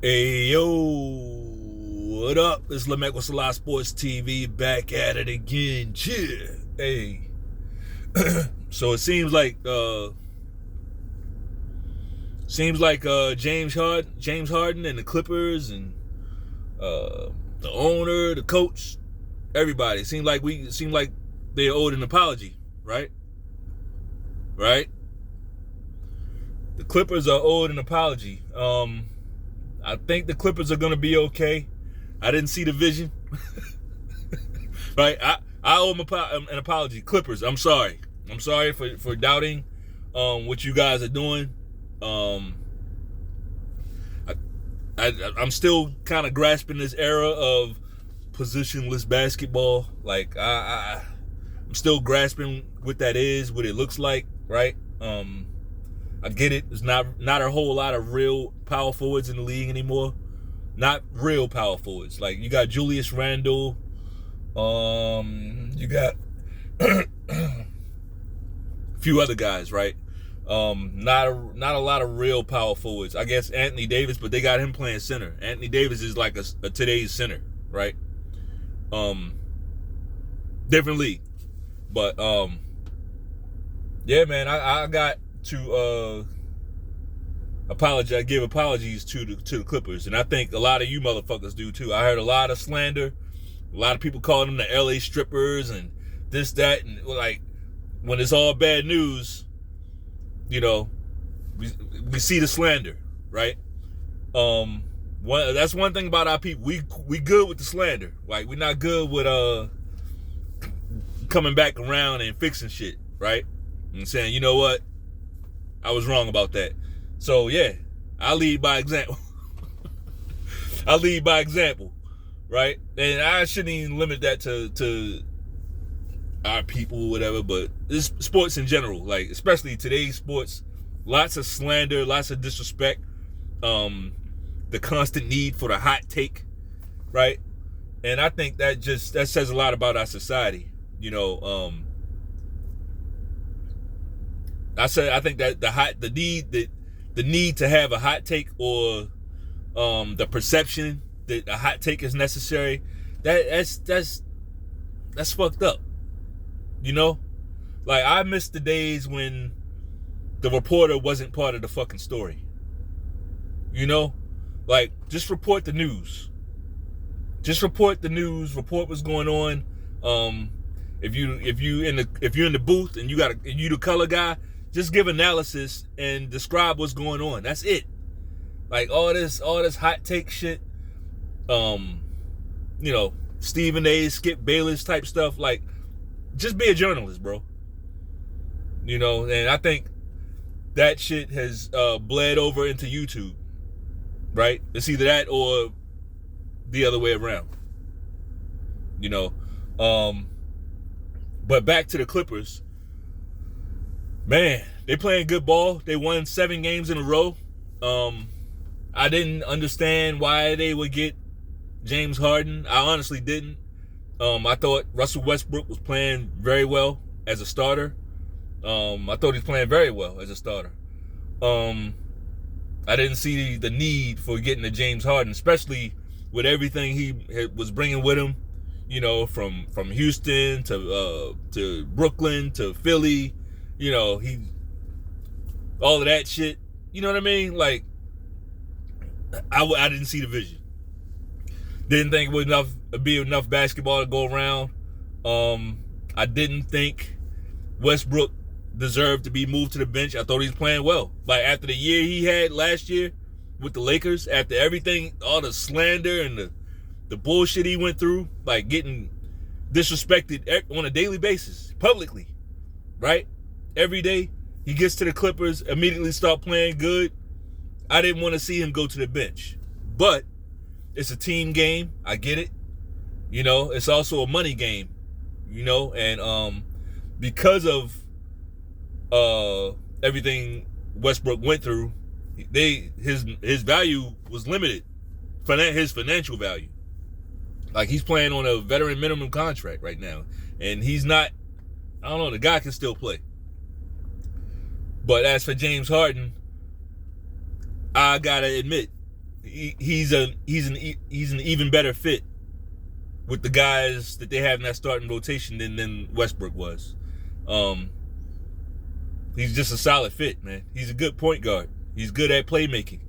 Hey yo, what up? It's Lamech with Selah Sports TV back at it again. Cheer. Hey. So it seems like James Harden and the Clippers and the owner, the coach, everybody. It seemed like they owed an apology, right? Right? The Clippers are owed an apology. I think the Clippers are going to be okay. I didn't see the vision. Right? I owe them an apology. Clippers, I'm sorry. I'm sorry for doubting what you guys are doing. I'm still kind of grasping this era of positionless basketball. Like I'm still grasping what that is, what it looks like, right? I get it. There's not a whole lot of real power forwards in the league anymore. Not real power forwards. Like you got Julius Randle. You got a few other guys, right? Not a lot of real power forwards. I guess Anthony Davis, but they got him playing center. Anthony Davis is like a today's center, right? Different league. But yeah, man, I got to give apologies to the Clippers, and I think a lot of you motherfuckers do too. I heard a lot of slander, a lot of people calling them the LA strippers and this, that, and like when it's all bad news, you know, we see the slander, right? That's one thing about our people. We good with the slander. Like we're not good with coming back around and fixing shit, right? And saying, you know what? I was wrong about that. So yeah, I lead by example. I lead by example, right? And I shouldn't even limit that to our people or whatever, but this sports in general, like especially today's sports, lots of slander, lots of disrespect, the constant need for the hot take, right? And I think that says a lot about our society, you know. I think that the need to have a hot take, or the perception that a hot take is necessary, that's fucked up. You know? Like I miss the days when the reporter wasn't part of the fucking story. You know? Like just report the news. Just report the news, report what's going on. If you're in the booth and you the color guy, just give analysis and describe what's going on. That's it. Like all this hot take shit, you know, Stephen A, Skip Bayless type stuff. Like, just be a journalist, bro. You know, and I think that shit has bled over into YouTube, right? It's either that or the other way around. You know, but back to the Clippers. Man, they playing good ball. They won 7 games in a row. I didn't understand why they would get James Harden. I honestly didn't. I thought Russell Westbrook was playing very well as a starter. I thought he was playing very well as a starter. I didn't see the need for getting a James Harden, especially with everything he was bringing with him. You know, from Houston to Brooklyn to Philly. You know, all of that shit. You know what I mean? Like, I didn't see the vision. Didn't think it would be enough basketball to go around. I didn't think Westbrook deserved to be moved to the bench. I thought he was playing well. Like, after the year he had last year with the Lakers, after everything, all the slander and the bullshit he went through, like getting disrespected on a daily basis, publicly, right? Every day, he gets to the Clippers, immediately start playing good. I didn't want to see him go to the bench. But it's a team game. I get it. You know, it's also a money game. You know, and because of everything Westbrook went through, his value was limited. His financial value. Like, he's playing on a veteran minimum contract right now. And he's not, I don't know, the guy can still play. But as for James Harden, I gotta admit, he's an even better fit with the guys that they have in that starting rotation than Westbrook was. He's just a solid fit, man. He's a good point guard. He's good at playmaking.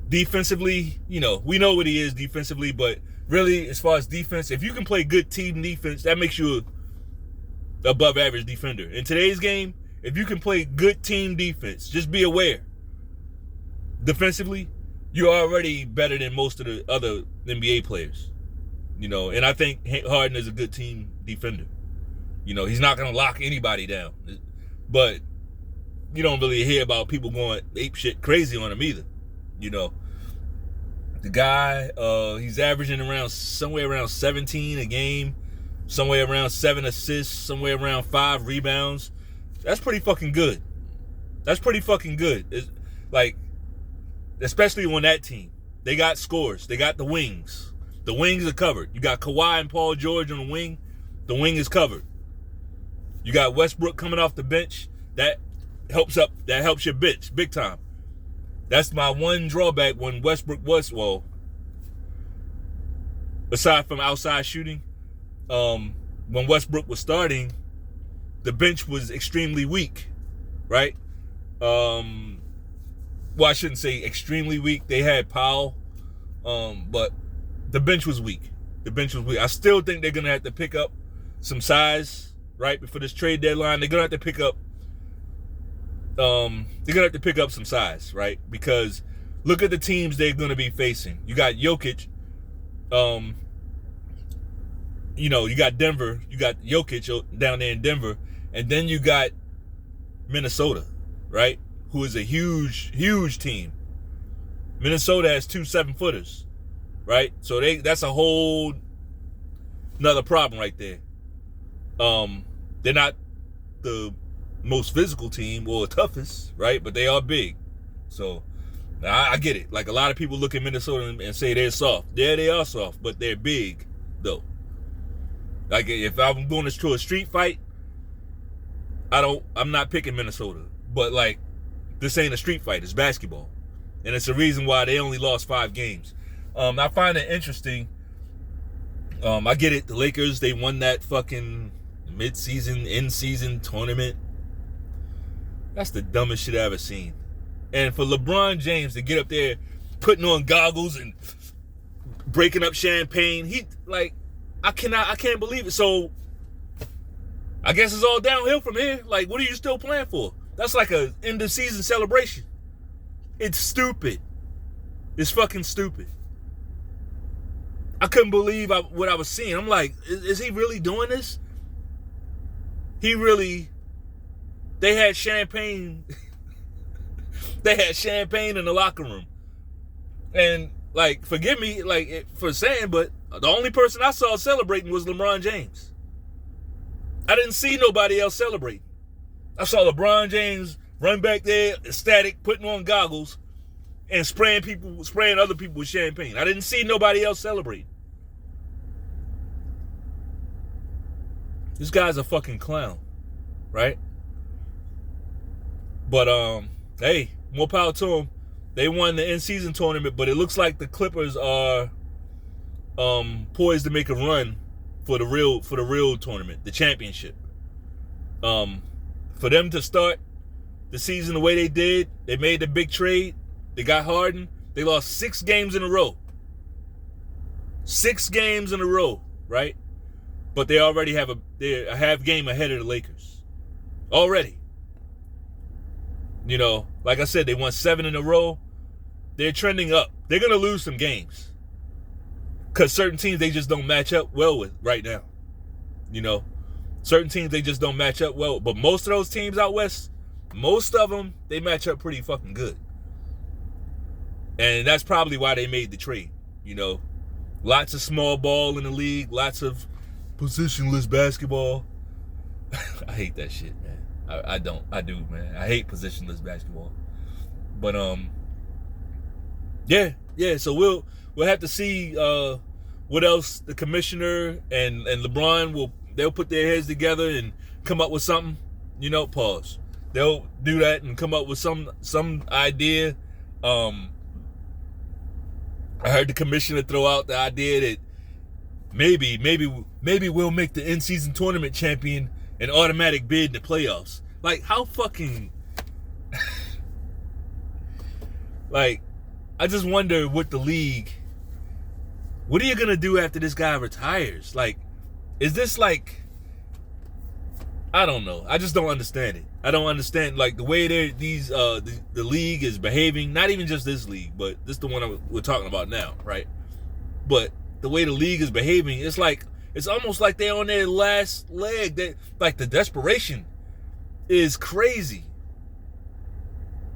Defensively, we know what he is defensively, but really, as far as defense, if you can play good team defense, that makes you a above average defender. In today's game, if you can play good team defense, just be aware. Defensively, you're already better than most of the other NBA players. And I think Harden is a good team defender. He's not going to lock anybody down. But you don't really hear about people going ape shit crazy on him either. The guy, he's averaging somewhere around 17 a game, somewhere around 7 assists, somewhere around 5 rebounds. That's pretty fucking good. It's like, especially on that team. They got scores. They got the wings. The wings are covered. You got Kawhi and Paul George on the wing. The wing is covered. You got Westbrook coming off the bench. That helps your bench big time. That's my one drawback when Westbrook was, aside from outside shooting, when Westbrook was starting, the bench was extremely weak, right? I shouldn't say extremely weak. They had Powell, but the bench was weak. I still think they're going to have to pick up some size, right, before this trade deadline. They're going to have to pick up some size, right? Because look at the teams they're going to be facing. You got Jokic. You got Denver. You got Jokic down there in Denver. And then you got Minnesota, right? Who is a huge, huge team. Minnesota has 2 7-footers, right? So that's a whole another problem right there. They're not the most physical team or toughest, right? But they are big. So I get it. Like, a lot of people look at Minnesota and say they're soft. Yeah, they are soft, but they're big, though. Like, if I'm going to a street fight, I'm not picking Minnesota. But, like, this ain't a street fight. It's basketball. And it's the reason why they only lost 5 games. I find it interesting. I get it. The Lakers, they won that fucking mid-season, in-season tournament. That's the dumbest shit I ever seen. And for LeBron James to get up there putting on goggles and breaking up champagne, I can't believe it. So I guess it's all downhill from here. Like, what are you still playing for? That's like a end of season celebration. It's stupid. It's fucking stupid. I couldn't believe what I was seeing. I'm like, is he really doing this? They had champagne. They had champagne in the locker room. And, like, forgive me, like, for saying, but the only person I saw celebrating was LeBron James. I didn't see nobody else celebrating. I saw LeBron James run back there, ecstatic, putting on goggles, and spraying other people with champagne. I didn't see nobody else celebrating. This guy's a fucking clown, right? But, hey, more power to him. They won the in-season tournament, but it looks like the Clippers are poised to make a run for the real tournament, the championship. For them to start the season the way they did, they made the big trade. They got Harden. They lost 6 games in a row. 6 games in a row, right? But they already they're a half game ahead of the Lakers. Already. Like I said, they won 7 in a row. They're trending up. They're going to lose some games. Because certain teams they just don't match up well with right now. Certain teams they just don't match up well. But most of those teams out west, most of them, they match up pretty fucking good. And that's probably why they made the trade. Lots of small ball in the league. Lots of positionless basketball. I hate that shit, man. I do, man. I hate positionless basketball. But yeah. So we'll have to see what else the commissioner and LeBron they'll put their heads together and come up with something. Pause. they'll do that and come up with some idea. I heard the commissioner throw out the idea that maybe we'll make the in-season tournament champion an automatic bid in the playoffs. Like, how fucking like, I just wonder what the league, what are you gonna do after this guy retires? Like, is this like, I don't know. I just don't understand it. I don't understand, like, the way the league is behaving. Not even just this league, but this is the one we're talking about now, right? But the way the league is behaving, it's like, it's almost like they're on their last leg. Like, the desperation is crazy.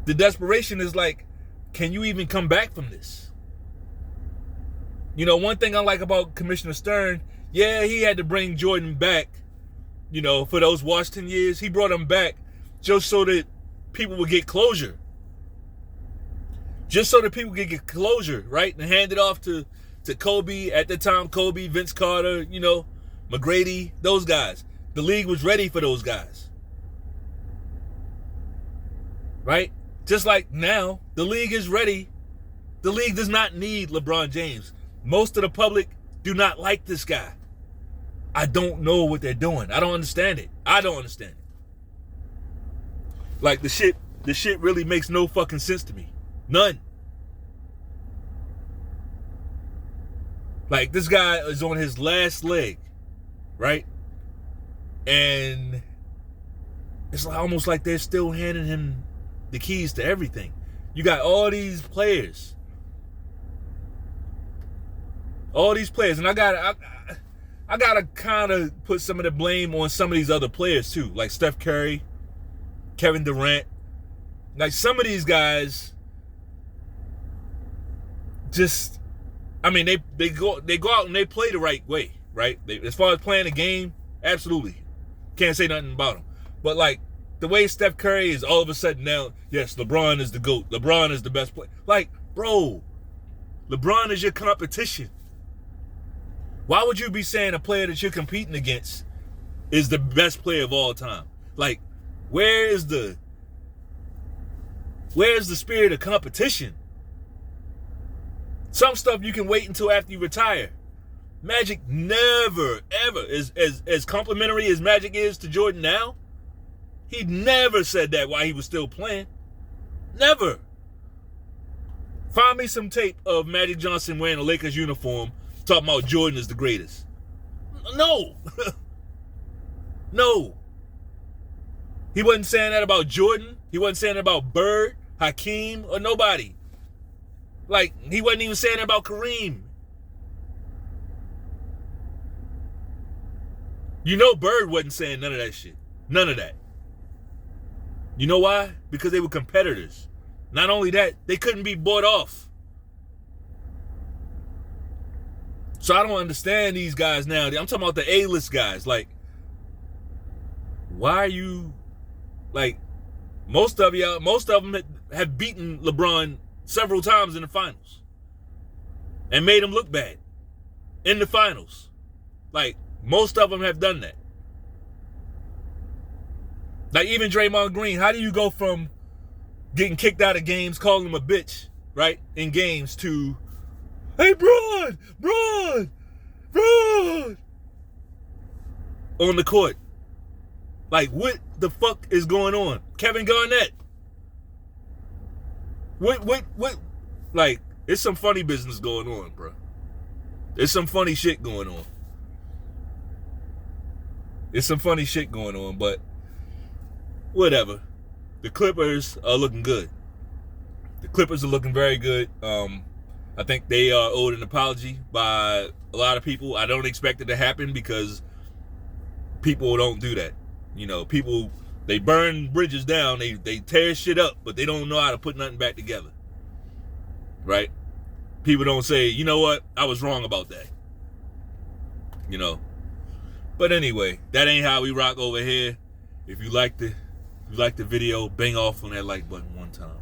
The desperation is like, can you even come back from this? You know, one thing I like about Commissioner Stern, yeah, he had to bring Jordan back, you know, for those Washington years. He brought him back just so that people would get closure. Just so that people could get closure, right? And hand it off to Kobe, at the time, Kobe, Vince Carter, you know, McGrady, those guys. The league was ready for those guys. Right? Just like now, the league is ready. The league does not need LeBron James. Most of the public do not like this guy. I don't know what they're doing. I don't understand it. I don't understand it. Like, the shit really makes no fucking sense to me. None. Like, this guy is on his last leg, right? And it's almost like they're still handing him the keys to everything. You got all these players. And I gotta kind of put some of the blame on some of these other players too, like Steph Curry, Kevin Durant. Like, some of these guys just, I mean, they go out and they play the right way, right? As far as playing the game, absolutely. Can't say nothing about them. But, like, the way Steph Curry is all of a sudden now, yes, LeBron is the GOAT. LeBron is the best player. Like, bro, LeBron is your competition. Why would you be saying a player that you're competing against is the best player of all time? Like, where's the spirit of competition? Some stuff you can wait until after you retire. Magic never, ever, as complimentary as Magic is to Jordan now, he never said that while he was still playing. Never. Find me some tape of Magic Johnson wearing a Lakers uniform talking about Jordan is the greatest. No. No. He wasn't saying that about Jordan. He wasn't saying that about Bird, Hakeem, or nobody. Like, he wasn't even saying that about Kareem. You know Bird wasn't saying none of that shit. None of that. You know why? Because they were competitors. Not only that, they couldn't be bought off. So I don't understand these guys now. I'm talking about the A-list guys. Like, why are you, like, most of them have beaten LeBron several times in the finals and made him look bad in the finals. Like, most of them have done that. Like, even Draymond Green, how do you go from getting kicked out of games, calling him a bitch, right, in games, to, hey, Bron, on the court? Like, what the fuck is going on? Kevin Garnett. What? Like, it's some funny business going on, bro. There's some funny shit going on. There's some funny shit going on, but whatever. The Clippers are looking good. The Clippers are looking very good. I think they are owed an apology by a lot of people. I don't expect it to happen because people don't do that. You know, people, they burn bridges down, they tear shit up, but they don't know how to put nothing back together. Right? People don't say, you know what, I was wrong about that. You know. But anyway, that ain't how we rock over here. If you like the video, bang off on that like button one time.